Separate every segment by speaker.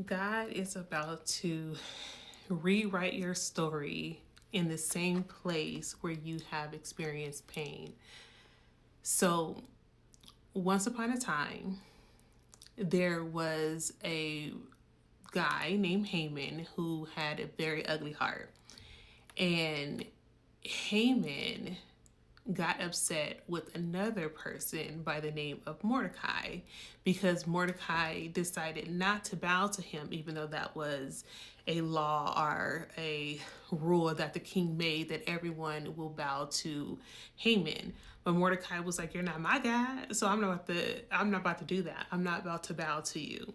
Speaker 1: God is about to rewrite your story in the same place where you have experienced pain. So, once upon a time, there was a guy named Haman who had a very ugly heart. And Haman got upset with another person by the name of Mordecai because Mordecai decided not to bow to him, even though that was a law or a rule that the king made that everyone will bow to Haman. But Mordecai was like, "You're not my guy, so I'm not about to do that. I'm not about to bow to you."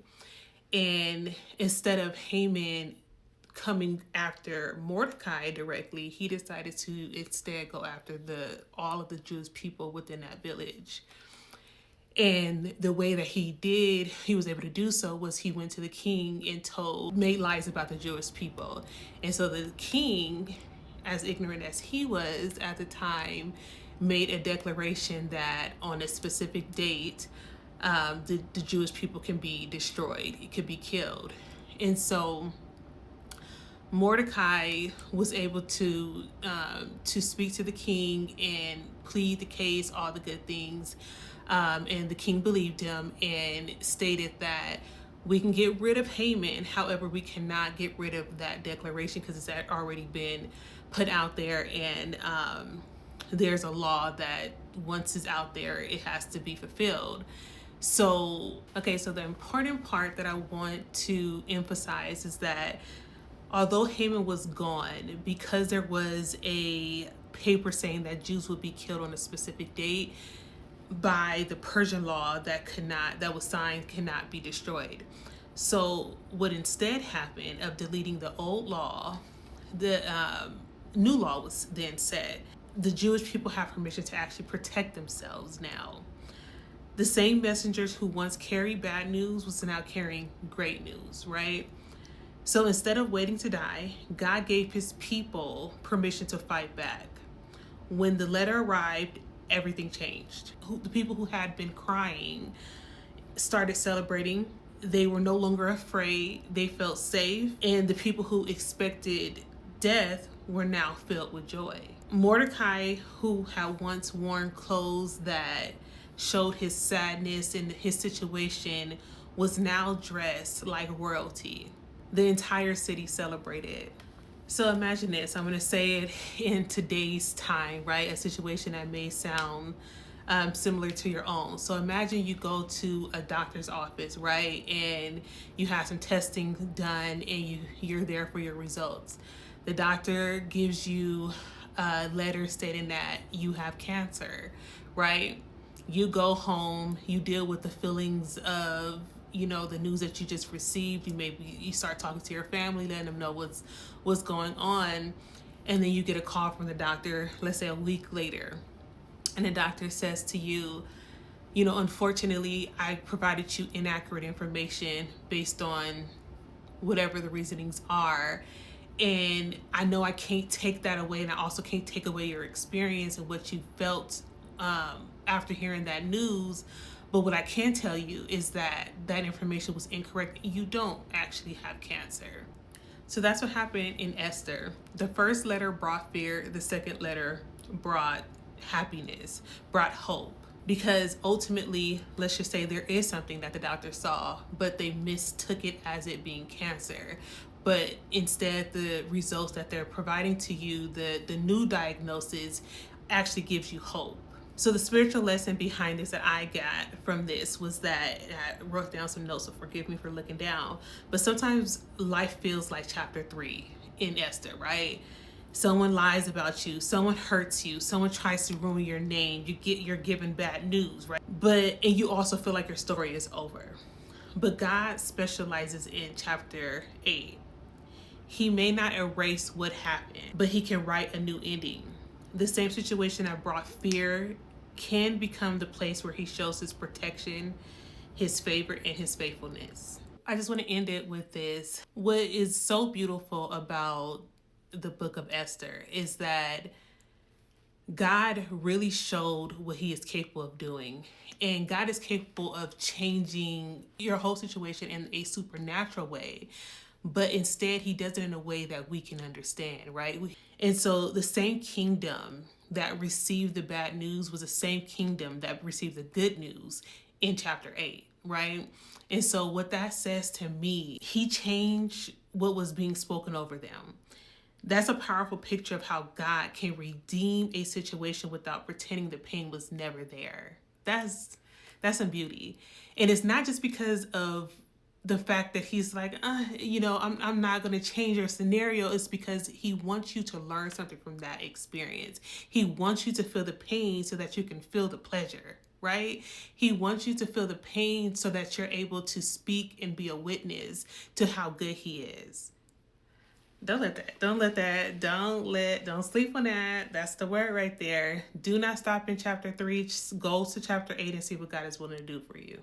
Speaker 1: And instead of Haman coming after Mordecai directly, he decided to instead go after all of the Jewish people within that village. And the way that he was able to do so was he went to the king and made lies about the Jewish people. And so the king, as ignorant as he was at the time, made a declaration that on a specific date, the Jewish people can be destroyed, it could be killed. And so Mordecai was able to speak to the king and plead the case, all the good things, and the king believed him and stated that we can get rid of Haman. However, we cannot get rid of that declaration because it's already been put out there, and there's a law that once it's out there, it has to be fulfilled. So the important part that I want to emphasize is that although Haman was gone, because there was a paper saying that Jews would be killed on a specific date, by the Persian law that was signed cannot be destroyed. So what instead happened of deleting the old law, the new law was then said. The Jewish people have permission to actually protect themselves now. The same messengers who once carried bad news was now carrying great news, right? So instead of waiting to die, God gave his people permission to fight back. When the letter arrived, everything changed. The people who had been crying started celebrating. They were no longer afraid. They felt safe. And the people who expected death were now filled with joy. Mordecai, who had once worn clothes that showed his sadness and his situation, was now dressed like royalty. The entire city celebrated. So imagine this. I'm going to say it in today's time, right? A situation that may sound similar to your own. So imagine you go to a doctor's office, right? And you have some testing done and you're there for your results. The doctor gives you a letter stating that you have cancer, right? You go home, you deal with the feelings of the news that you just received. You start talking to your family, letting them know what's going on, and then you get a call from the doctor, let's say a week later, and the doctor says to you, unfortunately, I provided you inaccurate information based on whatever the reasonings are. And I know I can't take that away, and I also can't take away your experience and what you felt after hearing that news. But what I can tell you is that information was incorrect. You don't actually have cancer. So that's what happened in Esther. The first letter brought fear. The second letter brought happiness, brought hope. Because ultimately, let's just say there is something that the doctor saw, but they mistook it as it being cancer. But instead, the results that they're providing to you, the new diagnosis, actually gives you hope. So the spiritual lesson behind this that I got from this was that I wrote down some notes, so forgive me for looking down. But sometimes life feels like chapter 3 in Esther, right? Someone lies about you, someone hurts you, someone tries to ruin your name, you're given bad news, right? And you also feel like your story is over. But God specializes in chapter 8. He may not erase what happened, but he can write a new ending. The same situation that brought fear can become the place where he shows his protection, his favor, and his faithfulness. I just want to end it with this. What is so beautiful about the book of Esther is that God really showed what he is capable of doing. And God is capable of changing your whole situation in a supernatural way. But instead, he does it in a way that we can understand, right? And so the same kingdom that received the bad news was the same kingdom that received the good news in chapter 8, right? And so what that says to me, he changed what was being spoken over them. That's a powerful picture of how God can redeem a situation without pretending the pain was never there. That's some beauty. And it's not just because of the fact that he's like, I'm not going to change your scenario. It's because he wants you to learn something from that experience. He wants you to feel the pain so that you can feel the pleasure, right? He wants you to feel the pain so that you're able to speak and be a witness to how good he is. Don't sleep on that. That's the word right there. Do not stop in chapter 3. Just go to chapter 8 and see what God is willing to do for you.